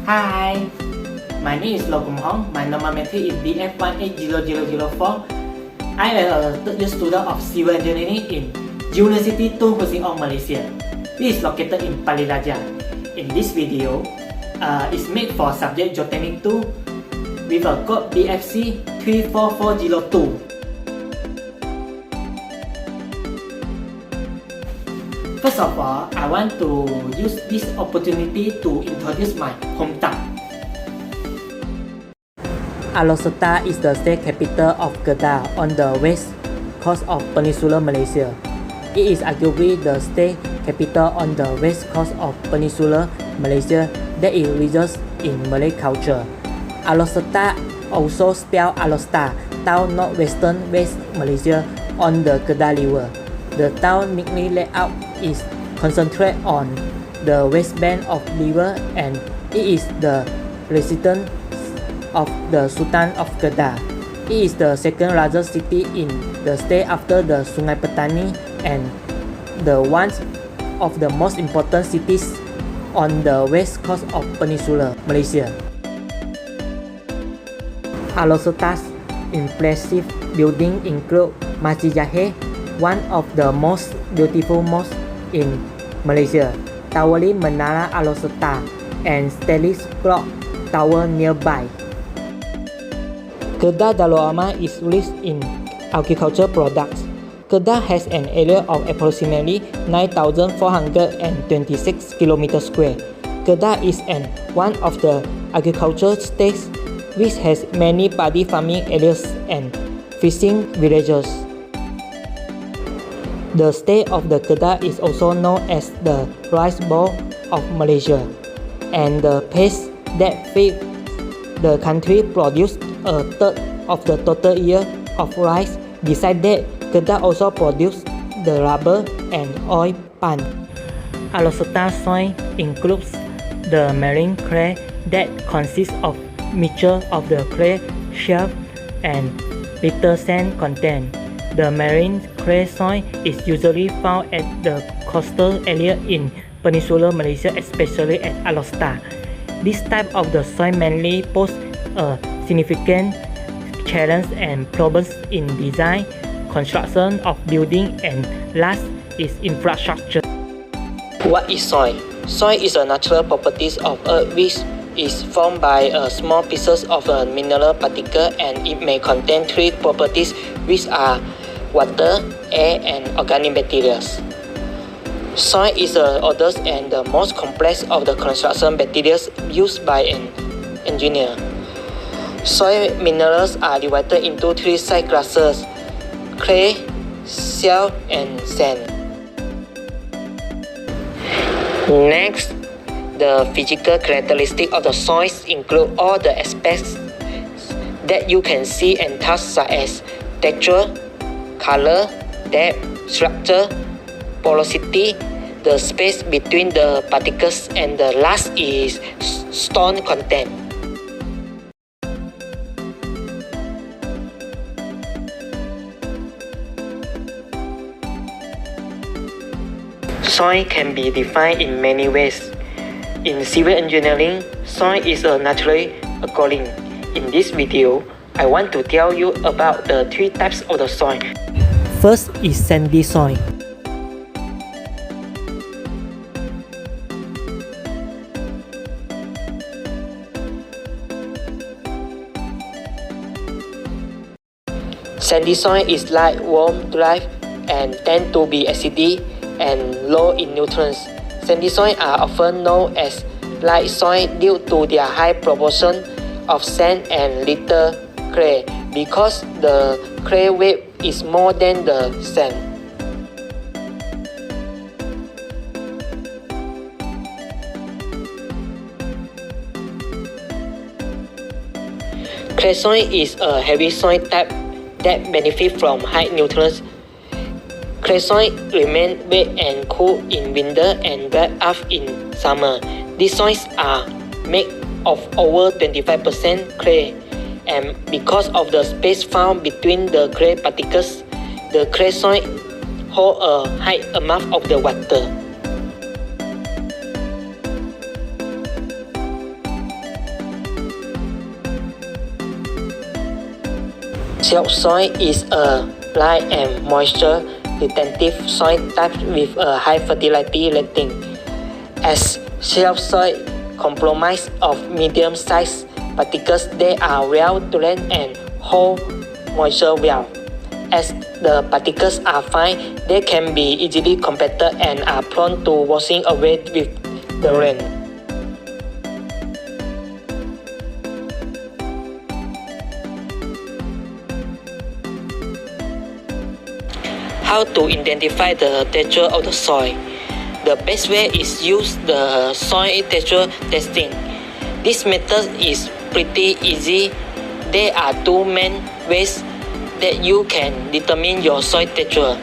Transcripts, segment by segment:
Hi, my name is Lokum Hong. My normal matric is df180004. I am a third-year student of civil engineering in University Tun Hussein of Malaysia. This is located in Paliraja. In this video, it's made for subject Geotechnic 2 with a code bfc34402. First of all, I want to use this opportunity to introduce my hometown. Alor is the state capital of Kedah on the west coast of Peninsular Malaysia. It is arguably the state capital on the west coast of Peninsular Malaysia that is rich in Malay culture. Alor also spelled Alor, town northwestern West Malaysia on the Kedah River. The town neatly laid out is concentrated on the west bank of the river, and it is the residence of the Sultan of Kedah. It is the second largest city in the state after the Sungai Petani and the one of the most important cities on the west coast of Peninsular Malaysia. Alor's impressive buildings include Masjid Zahid, one of the most beautiful mosques in Malaysia, towering Menara Alor, and stylish clock tower nearby. Kedah Darul Aman is rich in agricultural products. Kedah has an area of approximately 9,426 km². Kedah is one of the agricultural states which has many paddy farming areas and fishing villages. The state of the Kedah is also known as the Rice Bowl of Malaysia, and the place that feeds the country produces a third of the total yield of rice. Besides that, Kedah also produces the rubber and oil palm. Alor soil includes the marine clay that consists of mixture of the clay shelf and little sand content. The marine clay soil is usually found at the coastal area in Peninsular Malaysia, especially at Alor. This type of the soil mainly poses a significant challenge and problems in design, construction of building, and last is infrastructure. What is soil? Soil is a natural property of earth which is formed by small pieces of a mineral particle, and it may contain three properties which are water, air, and organic material. Soil is the oldest and the most complex of the construction materials used by an engineer. Soil minerals are divided into three side classes: clay, shale, and sand. Next, the physical characteristics of the soils include all the aspects that you can see and touch, such as texture, color, depth, structure, porosity, the space between the particles, and the last is stone content. Soil can be defined in many ways. In civil engineering, soil is a natural occurring. In this video, I want to tell you about the three types of the soil. First is sandy soil. Sandy soil is light, warm, dry, and tend to be acidic and low in nutrients. Sandy soil are often known as light soil due to their high proportion of sand and little clay, because the clay weight is more than the sand. Clay soil is a heavy soil type that benefits from high nutrients. Clay soil remain wet and cool in winter and dry up in summer. These soils are made of over 25% clay, and because of the space found between the clay particles, the clay soil hold a high amount of the water. Shale soil is a light and moisture retentive soil type with a high fertility rating. As shale soil comprises of medium-sized particles, they are well drained and hold moisture well. As the particles are fine, they can be easily compacted and are prone to washing away with the rain. How to identify the texture of the soil? The best way is use the soil texture testing. This method is pretty easy. There are two main ways that you can determine your soil texture.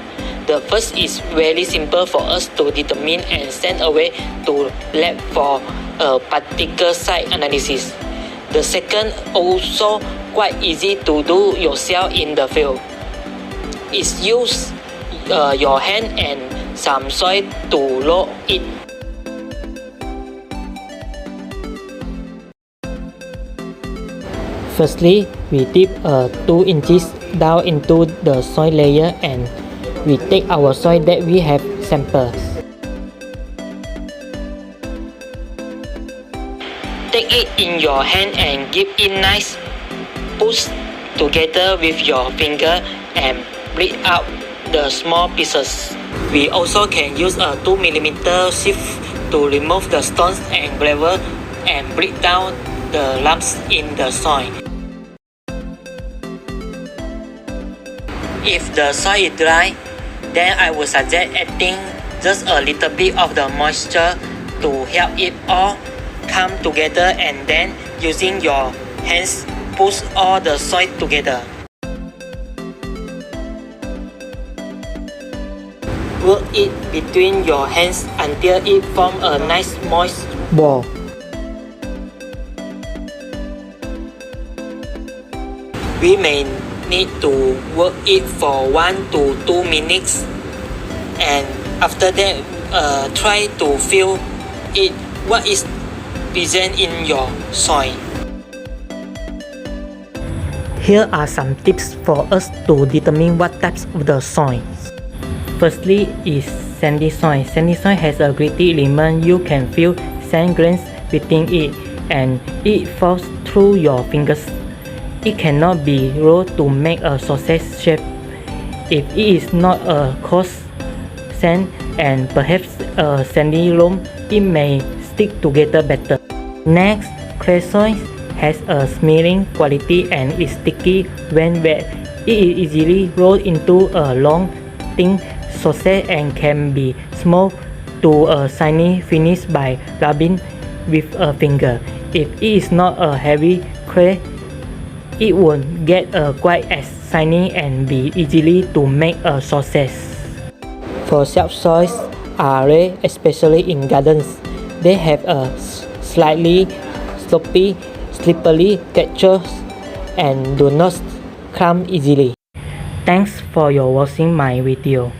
The first is very simple for us to determine and send away to lab for a particle site analysis. The second, also quite easy to do yourself in the field, is use your hand and some soil to load it. Firstly, we dip 2 inches down into the soil layer and we take our soil that we have samples. Take it in your hand and give it nice push together with your finger and break out the small pieces. We also can use a 2mm sieve to remove the stones and gravel and break down the lumps in the soil. If the soil is dry, then I would suggest adding just a little bit of the moisture to help it all come together and then using your hands push all the soil together. Work it between your hands until it forms a nice moist ball. We may need to work it for 1 to 2 minutes, and after that try to feel it what is present in your soil. Here are some tips for us to determine what types of the soil. Firstly is sandy soil. Sandy soil has a gritty element. You can feel sand grains within it and it falls through your fingers. It cannot be rolled to make a sausage shape. If it is not a coarse sand and perhaps a sandy loam, it may stick together better. Next, clay soil has a smearing quality and is sticky when wet. It is easily rolled into a long, thin sausage and can be smoked to a shiny finish by rubbing with a finger. If it is not a heavy clay, it won't get quite as shiny and be easily to make a sausage. For soft soils are rare, especially in gardens. They have a slightly sloppy, slippery texture and do not clump easily. Thanks for your watching my video.